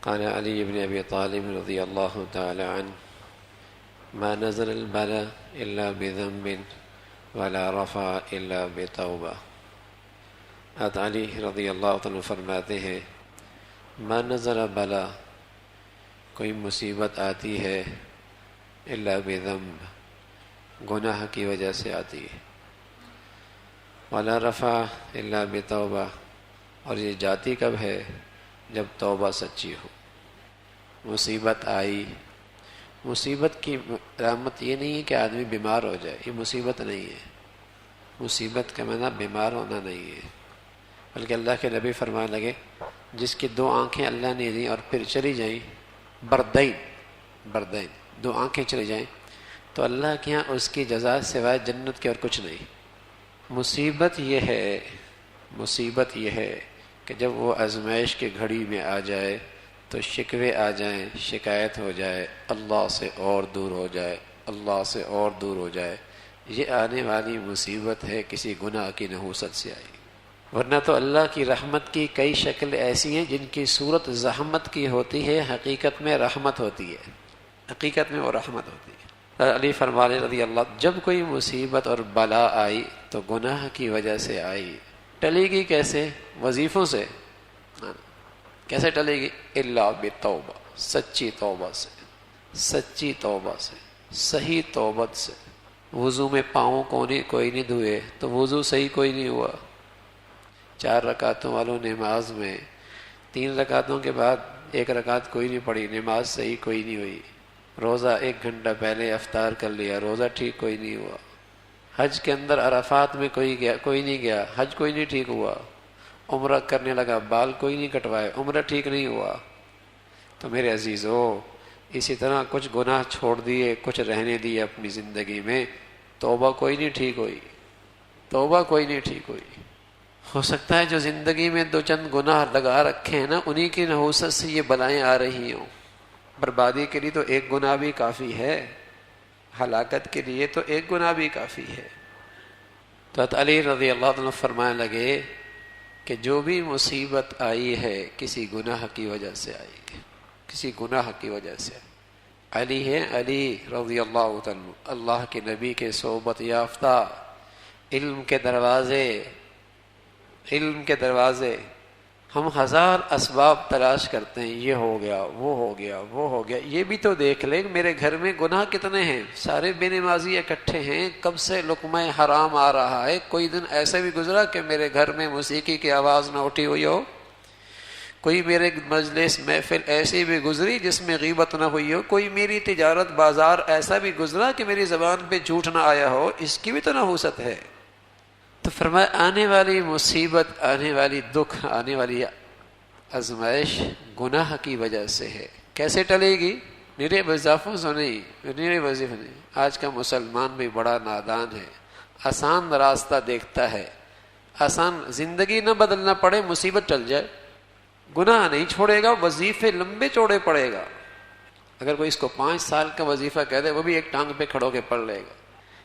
قال علي بن أبي طالب رضي الله تعالى عنه ما نزل البلاء إلا بذنب ولا رفع إلا بتوبة. حضرت علی رضی اللہ عنہ فرماتے ہیں ما نزل بلا، کوئی مصیبت آتی ہے الا بذنب، گناہ کی وجہ سے آتی ہے، ولا رفع الا بتوبہ، اور یہ جاتی کب ہے؟ جب توبہ سچی ہو۔ مصیبت آئی، مصیبت کی علامت یہ نہیں ہے کہ آدمی بیمار ہو جائے، یہ مصیبت نہیں ہے۔ مصیبت کا معنی بیمار ہونا نہیں ہے، بلکہ اللہ کے نبی فرمانے لگے جس کی دو آنکھیں اللہ نے دیں اور پھر چلی جائیں، بردین دو آنکھیں چلی جائیں، تو اللہ کے ہاں اس کی جزا سوائے جنت کے اور کچھ نہیں۔ مصیبت یہ ہے کہ جب وہ آزمائش کی گھڑی میں آ جائے تو شکوے آ جائیں، شکایت ہو جائے، اللہ سے اور دور ہو جائے، اللہ سے اور دور ہو جائے، یہ آنے والی مصیبت ہے کسی گناہ کی نحوست سے آئی۔ ورنہ تو اللہ کی رحمت کی کئی شکل ایسی ہیں جن کی صورت زحمت کی ہوتی ہے، حقیقت میں رحمت ہوتی ہے، حقیقت میں وہ رحمت ہوتی ہے۔ علی فرمانے رضی اللہ، جب کوئی مصیبت اور بلا آئی تو گناہ کی وجہ سے آئی، ٹلے گی کیسے؟ وظیفوں سے۔ کیسے ٹلے گی؟ الا بالتوبہ، سچی توبہ سے، سچی توبہ سے، صحیح توبت سے۔ وضو میں پاؤں کوئی نہیں دھوئے تو وضو صحیح کوئی نہیں ہوا۔ 4 رکعتوں والوں نماز میں 3 رکعتوں کے بعد 1 رکعت کوئی نہیں پڑھی، نماز صحیح کوئی نہیں ہوئی۔ روزہ 1 گھنٹہ پہلے افطار کر لیا، روزہ ٹھیک کوئی نہیں ہوا۔ حج کے اندر عرفات میں کوئی نہیں گیا، حج کوئی نہیں ٹھیک ہوا۔ عمرہ کرنے لگا، بال کوئی نہیں کٹوائے، عمرہ ٹھیک نہیں ہوا۔ تو میرے عزیزو، اسی طرح کچھ گناہ چھوڑ دیے، کچھ رہنے دیے اپنی زندگی میں، توبہ کوئی نہیں ٹھیک ہوئی، توبہ کوئی نہیں ٹھیک ہوئی۔ ہو سکتا ہے جو زندگی میں 2 چند گناہ لگا رکھے ہیں نا، انہی کی نحوست سے یہ بلائیں آ رہی ہوں۔ بربادی کے لیے تو 1 گناہ بھی کافی ہے، ہلاکت کے لیے تو 1 گناہ بھی کافی ہے۔ تو حضرت علی رضی اللہ عنہ فرمانے لگے کہ جو بھی مصیبت آئی ہے کسی گناہ کی وجہ سے آئی ہے، کسی گناہ کی وجہ سے۔ علی ہے، علی رضی اللہ عنہ، اللہ کے نبی کے صحبت یافتہ، علم کے دروازے۔ ہم 1000 اسباب تلاش کرتے ہیں، یہ ہو گیا، وہ ہو گیا، وہ ہو گیا۔ یہ بھی تو دیکھ لیں میرے گھر میں گناہ کتنے ہیں، سارے بے نمازی اکٹھے ہیں، کب سے لقمہ حرام آ رہا ہے۔ کوئی دن ایسا بھی گزرا کہ میرے گھر میں موسیقی کی آواز نہ اٹھی ہوئی ہو؟ کوئی میرے مجلس محفل ایسی بھی گزری جس میں غیبت نہ ہوئی ہو؟ کوئی میری تجارت بازار ایسا بھی گزرا کہ میری زبان پہ جھوٹ نہ آیا ہو؟ اس کی بھی تو نحوست ہے۔ تو فرمایا آنے والی مصیبت، آنے والی دکھ، آنے والی آزمائش گناہ کی وجہ سے ہے۔ کیسے ٹلے گی؟ نرے وظیفوں سے نہیں، نرے وظیفے نہیں۔ آج کا مسلمان بھی بڑا نادان ہے، آسان راستہ دیکھتا ہے، آسان زندگی نہ بدلنا پڑے، مصیبت ٹل جائے، گناہ نہیں چھوڑے گا، وظیفے لمبے چوڑے پڑے گا۔ اگر کوئی اس کو 5 سال کا وظیفہ کہہ دے وہ بھی ایک ٹانگ پہ کھڑو کے پڑھ لے گا،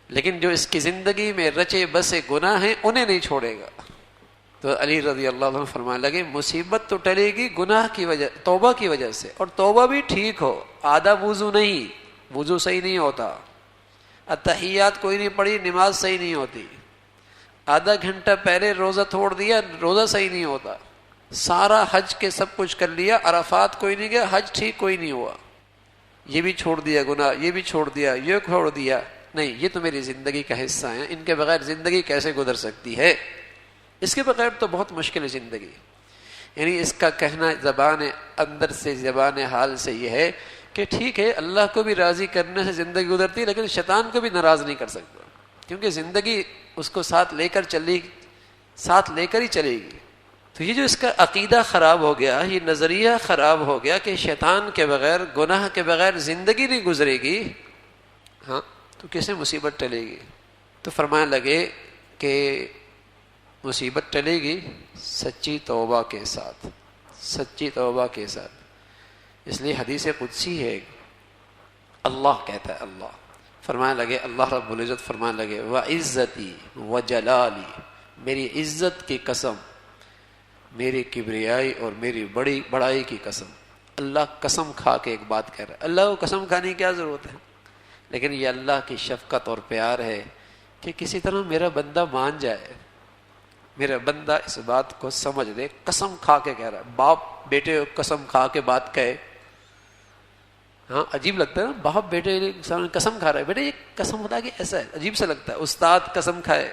لیکن جو اس کی زندگی میں رچے بسے گناہ ہیں انہیں نہیں چھوڑے گا۔ تو علی رضی اللہ عنہ فرمانے لگے مصیبت تو ٹلے گی گناہ کی وجہ، توبہ کی وجہ سے، اور توبہ بھی ٹھیک ہو، آدھا وضو نہیں، وضو صحیح نہیں ہوتا، اتحیات کوئی نہیں پڑھی، نماز صحیح نہیں ہوتی، آدھا گھنٹہ پہلے روزہ چھوڑ دیا، روزہ صحیح نہیں ہوتا، سارا حج کے سب کچھ کر لیا، عرفات کوئی نہیں گیا، حج ٹھیک کوئی نہیں ہوا، یہ بھی چھوڑ دیا گناہ، یہ بھی چھوڑ دیا، یہ چھوڑ دیا، نہیں یہ تو میری زندگی کا حصہ ہیں، ان کے بغیر زندگی کیسے گزر سکتی ہے؟ اس کے بغیر تو بہت مشکل ہے زندگی۔ یعنی اس کا کہنا زبان اندر سے، زبان حال سے یہ ہے کہ ٹھیک ہے اللہ کو بھی راضی کرنے سے زندگی گزرتی ہے، لیکن شیطان کو بھی ناراض نہیں کر سکتا، کیونکہ زندگی اس کو ساتھ لے کر ہی چلے گی۔ تو یہ جو اس کا عقیدہ خراب ہو گیا، یہ نظریہ خراب ہو گیا کہ شیطان کے بغیر، گناہ کے بغیر زندگی نہیں گزرے گی، ہاں تو کیسے مصیبت ٹلے گی؟ تو فرمانے لگے کہ مصیبت ٹلے گی سچی توبہ کے ساتھ، سچی توبہ کے ساتھ۔ اس لیے حدیث قدسی ہے، اللہ کہتا ہے، اللہ فرمانے لگے، اللہ رب العزت فرمانے لگے وعزتی وجلالی، میری عزت کی قسم، میری کبریائی اور میری بڑائی کی قسم، اللہ قسم کھا کے ایک بات کہہ رہا ہے. اللہ کو قسم کھانے کی کیا ضرورت ہے؟ لیکن یہ اللہ کی شفقت اور پیار ہے کہ کسی طرح میرا بندہ مان جائے، میرا بندہ اس بات کو سمجھ لے. قسم کھا کے کہہ رہا ہے. باپ بیٹے کو قسم کھا کے بات کہے، ہاں عجیب لگتا ہے نا. باپ بیٹے قسم کھا رہا ہے، بیٹے یہ قسم خدا کی ایسا ہے، عجیب سا لگتا ہے. استاد قسم کھائے.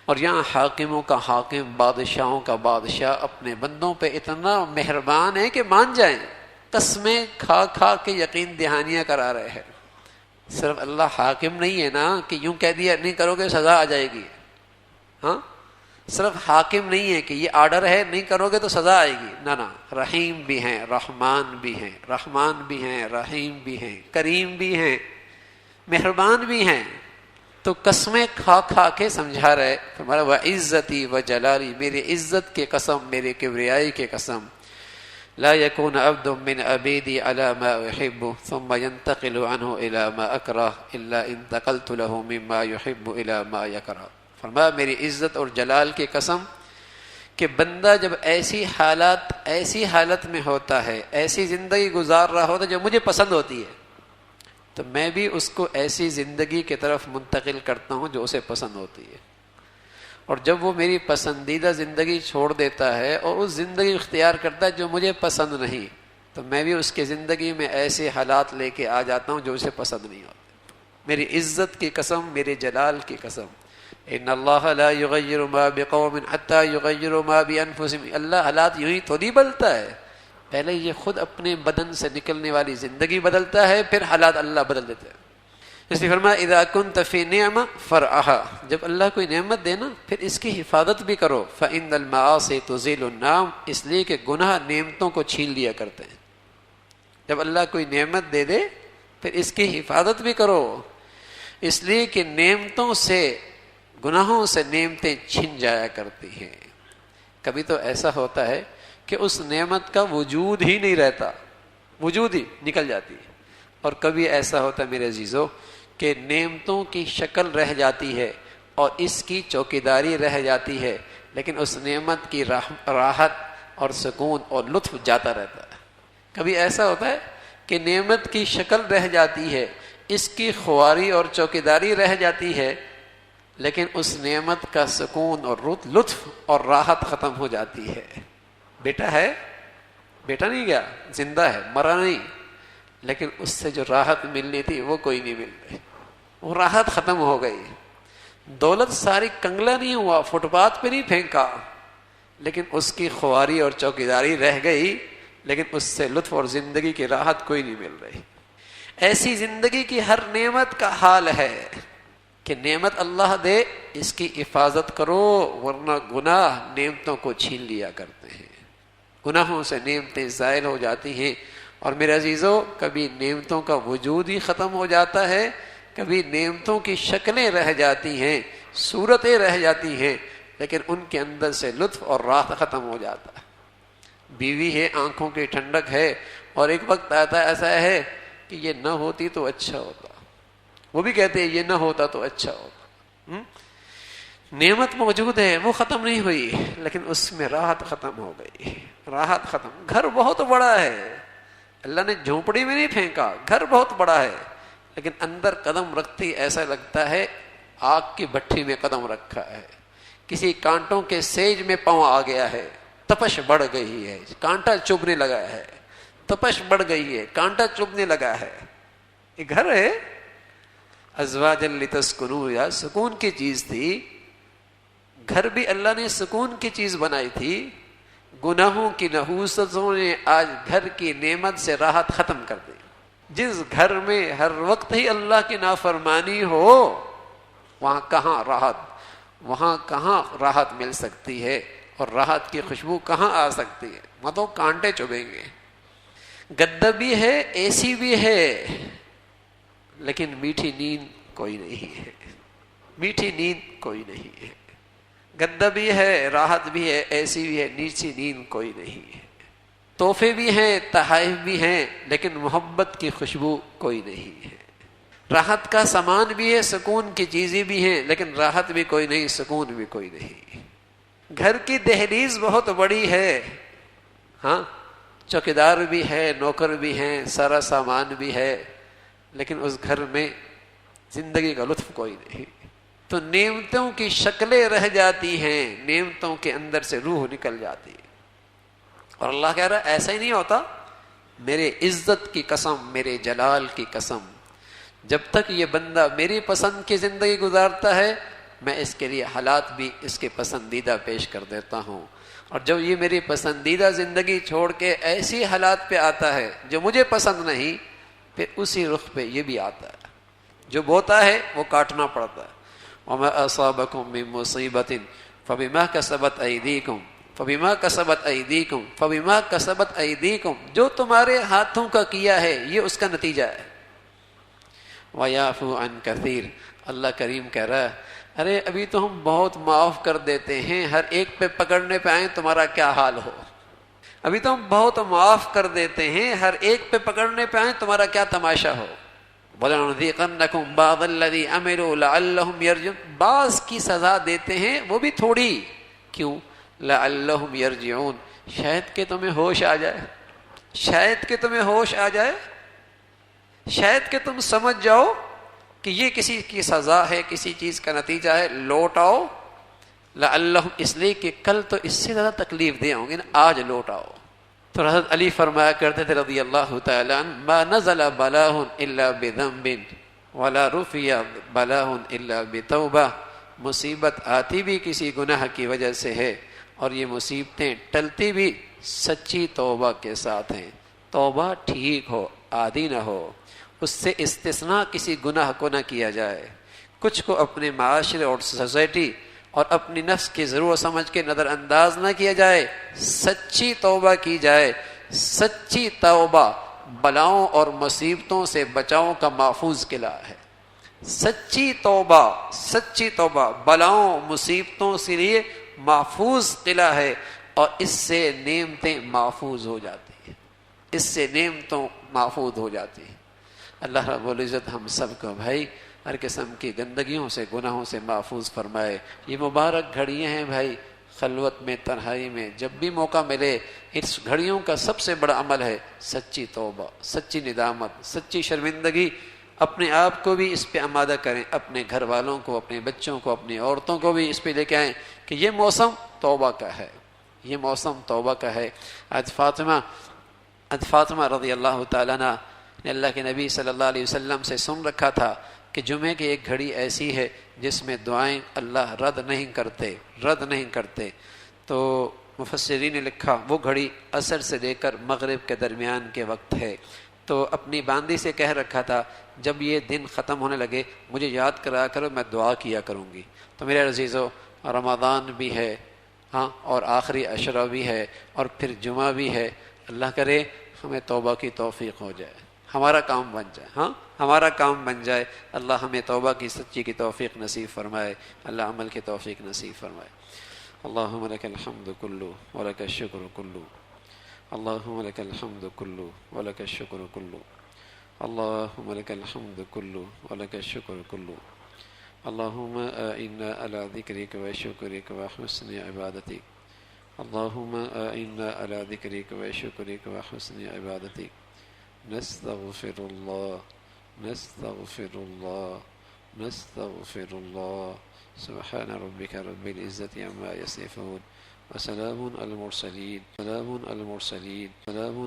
اور یہاں حاکموں کا حاکم، بادشاہوں کا بادشاہ اپنے بندوں پہ اتنا مہربان ہے کہ مان جائیں. قسمیں کھا کھا کے یقین دہانیاں کرا رہے ہیں. صرف اللہ حاکم نہیں ہے نا کہ یوں کہہ دیا نہیں کرو گے سزا آ جائے گی. ہاں صرف حاکم نہیں ہے کہ یہ آرڈر ہے نہیں کرو گے تو سزا آئے گی. نہ رحیم بھی ہیں، رحمان بھی ہیں، رحمان بھی ہیں، رحیم بھی ہیں، کریم بھی ہیں، مہربان بھی ہیں. تو قسمیں کھا کھا کے سمجھا رہے. ہمارا وعزتی وجلالی، میری عزت کے قسم، میرے کبریائی کے قسم. لا يكون عبد من عبيدي على ما يحب ثم ينتقل عنه الى ما اكره الا انتقلت له مما يحب الى ما يكره. فرمایا میری عزت اور جلال کی قسم کہ بندہ جب ایسی حالت میں ہوتا ہے، ایسی زندگی گزار رہا ہوتا ہے جو مجھے پسند ہوتی ہے، تو میں بھی اس کو ایسی زندگی کی طرف منتقل کرتا ہوں جو اسے پسند ہوتی ہے. اور جب وہ میری پسندیدہ زندگی چھوڑ دیتا ہے اور اس زندگی اختیار کرتا ہے جو مجھے پسند نہیں، تو میں بھی اس کی زندگی میں ایسے حالات لے کے آ جاتا ہوں جو اسے پسند نہیں ہوتے. میری عزت کی قسم، میرے جلال کی قسم. ان اللہ لا یغیر ما بقوم حتی یغیروا ما بانفسہم. اللہ حالات یوں ہی تو نہیں بدلتا ہے، پہلے یہ خود اپنے بدن سے نکلنے والی زندگی بدلتا ہے، پھر حالات اللہ بدل دیتے ہیں. اس لیے فرمایا اذا كنت في نعمة فرعها. جب اللہ کوئی نعمت دے نا پھر اس کی حفاظت بھی کرو. فإن المعاصي تزيل النعم. اس لیے کہ گناہ نعمتوں کو چھین لیا کرتے ہیں. جب اللہ کوئی نعمت دے دے پھر اس کی حفاظت بھی کرو، اس لیے کہ نعمتوں سے، گناہوں سے نعمتیں چھن جایا کرتی ہیں. کبھی تو ایسا ہوتا ہے کہ اس نعمت کا وجود ہی نہیں رہتا، وجود ہی نکل جاتی ہے. اور کبھی ایسا ہوتا ہے میرے عزیزو کہ نعمتوں کی شکل رہ جاتی ہے اور اس کی چوکیداری رہ جاتی ہے، لیکن اس نعمت کی راحت اور سکون اور لطف جاتا رہتا ہے. کبھی ایسا ہوتا ہے کہ نعمت کی شکل رہ جاتی ہے، اس کی خواری اور چوکیداری رہ جاتی ہے، لیکن اس نعمت کا سکون اور لطف اور راحت ختم ہو جاتی ہے. بیٹا ہے، بیٹا نہیں گیا، زندہ ہے، مرا نہیں، لیکن اس سے جو راحت ملنی تھی وہ کوئی نہیں مل رہی، وہ راحت ختم ہو گئی. دولت ساری کنگلا نہیں ہوا، فٹ پاتھ پہ نہیں پھینکا، لیکن اس کی خواری اور چوکیداری رہ گئی، لیکن اس سے لطف اور زندگی کی راحت کوئی نہیں مل رہی. ایسی زندگی کی ہر نعمت کا حال ہے کہ نعمت اللہ دے اس کی حفاظت کرو، ورنہ گناہ نعمتوں کو چھین لیا کرتے ہیں. گناہوں سے نعمتیں زائل ہو جاتی ہیں. اور میرے عزیزو کبھی نعمتوں کا وجود ہی ختم ہو جاتا ہے، کبھی نعمتوں کی شکلیں رہ جاتی ہیں، صورتیں رہ جاتی ہیں، لیکن ان کے اندر سے لطف اور راحت ختم ہو جاتا ہے. بیوی ہے، آنکھوں کی ٹھنڈک ہے، اور ایک وقت آتا ایسا ہے کہ یہ نہ ہوتی تو اچھا ہوتا. وہ بھی کہتے ہیں یہ نہ ہوتا تو اچھا ہوتا. نعمت موجود ہے، وہ ختم نہیں ہوئی، لیکن اس میں راحت ختم ہو گئی. راحت ختم. گھر بہت بڑا ہے، اللہ نے جھونپڑی میں نہیں پھینکا، گھر بہت بڑا ہے، لیکن اندر قدم رکھتے ہی ایسا لگتا ہے آگ کی بھٹی میں قدم رکھا ہے، کسی کانٹوں کے سیج میں پاؤں آ گیا ہے، تپش بڑھ گئی ہے، کانٹا چبھنے لگا ہے، تپش بڑھ گئی ہے، کانٹا چبھنے لگا ہے. یہ گھر ہے. ازواجا لتسکنوا، یا سکون کی چیز تھی. گھر بھی اللہ نے سکون کی چیز بنائی تھی. گناہوں کی نحوستوں نے آج گھر کی نعمت سے راحت ختم کر دی. جس گھر میں ہر وقت ہی اللہ کی نافرمانی ہو، وہاں کہاں راحت مل سکتی ہے، اور راحت کی خوشبو کہاں آ سکتی ہے؟ وہاں تو کانٹے چبھیں گے. گدا بھی ہے، اے سی بھی ہے، لیکن میٹھی نیند کوئی نہیں ہے. میٹھی نیند کوئی نہیں ہے. گدا بھی ہے، راحت بھی ہے، ایسی بھی ہے، نیچی نیند کوئی نہیں ہے. تحفے بھی ہیں، تحائف بھی ہیں، لیکن محبت کی خوشبو کوئی نہیں ہے. راحت کا سامان بھی ہے، سکون کی چیزیں بھی ہیں، لیکن راحت بھی کوئی نہیں، سکون بھی کوئی نہیں. گھر کی دہلیز بہت بڑی ہے، ہاں چوکیدار بھی ہے، نوکر بھی ہیں، سارا سامان بھی ہے، لیکن اس گھر میں زندگی کا لطف کوئی نہیں. تو نعمتوں کی شکلیں رہ جاتی ہیں، نعمتوں کے اندر سے روح نکل جاتی ہے. اور اللہ کہہ رہا ہے ایسا ہی نہیں ہوتا. میرے عزت کی قسم، میرے جلال کی قسم، جب تک یہ بندہ میری پسند کی زندگی گزارتا ہے میں اس کے لیے حالات بھی اس کے پسندیدہ پیش کر دیتا ہوں. اور جب یہ میری پسندیدہ زندگی چھوڑ کے ایسی حالات پہ آتا ہے جو مجھے پسند نہیں، پھر اسی رخ پہ یہ بھی آتا ہے. جو بوتا ہے وہ کاٹنا پڑتا ہے. وما اصابکم من مصیبت فبما کسبت ایدیکم فبما کسبت ایدیکم فبما کسبت ایدیکم، جو تمہارے ہاتھوں کا کیا ہے یہ اس کا نتیجہ ہے. وَيَعْفُو عَنْ كَثِيرٍ، اللہ کریم کہہ رہا ہے ارے ابھی تو ہم بہت معاف کر دیتے ہیں، ہر ایک پہ پکڑنے پہ آئیں تمہارا کیا حال ہو. ابھی تو ہم بہت معاف کر دیتے ہیں، ہر ایک پہ پکڑنے پہ آئیں تمہارا کیا تماشا ہو. وَلَنُذِيقَنَّكُمْ بَعْضَ الَّذِي عَمِلُوا لَعَلَّهُمْ يَرْجِعُونَ، بعض کی سزا دیتے ہیں وہ بھی تھوڑی. کیوں؟ لَعَلَّهُمْ يَرْجِعُونَ، شاید کہ تمہیں ہوش آ جائے، شاید کہ تمہیں ہوش آ جائے، شاید کہ تم سمجھ جاؤ کہ یہ کسی کی سزا ہے، کسی چیز کا نتیجہ ہے، لوٹ آؤ. لَعَلَّهُمْ، اس لیے کہ کل تو اس سے زیادہ تکلیف دے ہوں گے نا، آج لوٹ آؤ. تو حضرت علی فرمایا کرتے تھے رضی اللہ تعالیٰ عنہ، ما نزل بلاء الا بذنب ولا رفع بلاء الا بتوبہ، مصیبت آتی بھی کسی گناہ کی وجہ سے ہے اور یہ مصیبتیں ٹلتی بھی سچی توبہ کے ساتھ ہیں. توبہ ٹھیک ہو، عادی نہ ہو، اس سے استثناء کسی گناہ کو نہ کیا جائے، کچھ کو اپنے معاشرے اور سوسائٹی اور اپنی نفس کی ضرورت سمجھ کے نظر انداز نہ کیا جائے، سچی توبہ کی جائے. سچی توبہ بلاؤں اور مصیبتوں سے بچاؤ کا محفوظ قلعہ ہے. سچی توبہ بلاؤں مصیبتوں سے لیے محفوظ قلعہ ہے، اور اس سے نعمتیں محفوظ ہو جاتی ہیں، اس سے نعمتوں محفوظ ہو جاتی ہیں. اللہ رب العزت ہم سب کو بھائی ہر قسم کی گندگیوں سے، گناہوں سے محفوظ فرمائے. یہ مبارک گھڑیاں ہیں بھائی، خلوت میں، تنہائی میں، جب بھی موقع ملے اس گھڑیوں کا سب سے بڑا عمل ہے سچی توبہ، سچی ندامت، سچی شرمندگی. اپنے آپ کو بھی اس پہ آمادہ کریں، اپنے گھر والوں کو، اپنے بچوں کو، اپنی عورتوں کو بھی اس پہ لے کے آئیں کہ یہ موسم توبہ کا ہے، یہ موسم توبہ کا ہے. آج فاطمہ رضی اللہ تعالیٰ عنہ نے اللہ کے نبی صلی اللہ علیہ وسلم سے سن رکھا تھا کہ جمعے کی ایک گھڑی ایسی ہے جس میں دعائیں اللہ رد نہیں کرتے. تو مفسرین نے لکھا وہ گھڑی عصر سے لے کر مغرب کے درمیان کے وقت ہے. تو اپنی باندی سے کہہ رکھا تھا جب یہ دن ختم ہونے لگے مجھے یاد کرایا کرو، میں دعا کیا کروں گی. تو میرے عزیزو، رمضان بھی ہے ہاں، اور آخری عشرہ بھی ہے، اور پھر جمعہ بھی ہے. اللہ کرے ہمیں توبہ کی توفیق ہو جائے، ہمارا کام بن جائے، ہاں ہمارا کام بن جائے. اللہ ہمیں توبہ کی سچی کی توفیق نصیب فرمائے، اللہ عمل کی توفیق نصیب فرمائے. اللہم لک الحمد کلو ولک الشکر کلو، اللہم لک الحمد کلو ولک الشکر کلو، اللہم لک الحمد کلو ولک الشکر کلو. اللہم اعنا علی ذکرک و شکرک و حسن عبادتک، اللہم اعنا علی ذکرک و شکرک و حسن عبادتک. نستغفر اللہ نستغفر اللہ نستغفر اللہ. سبحان ربک رب العزت عما یصفون وسلام علی المرسلین سلام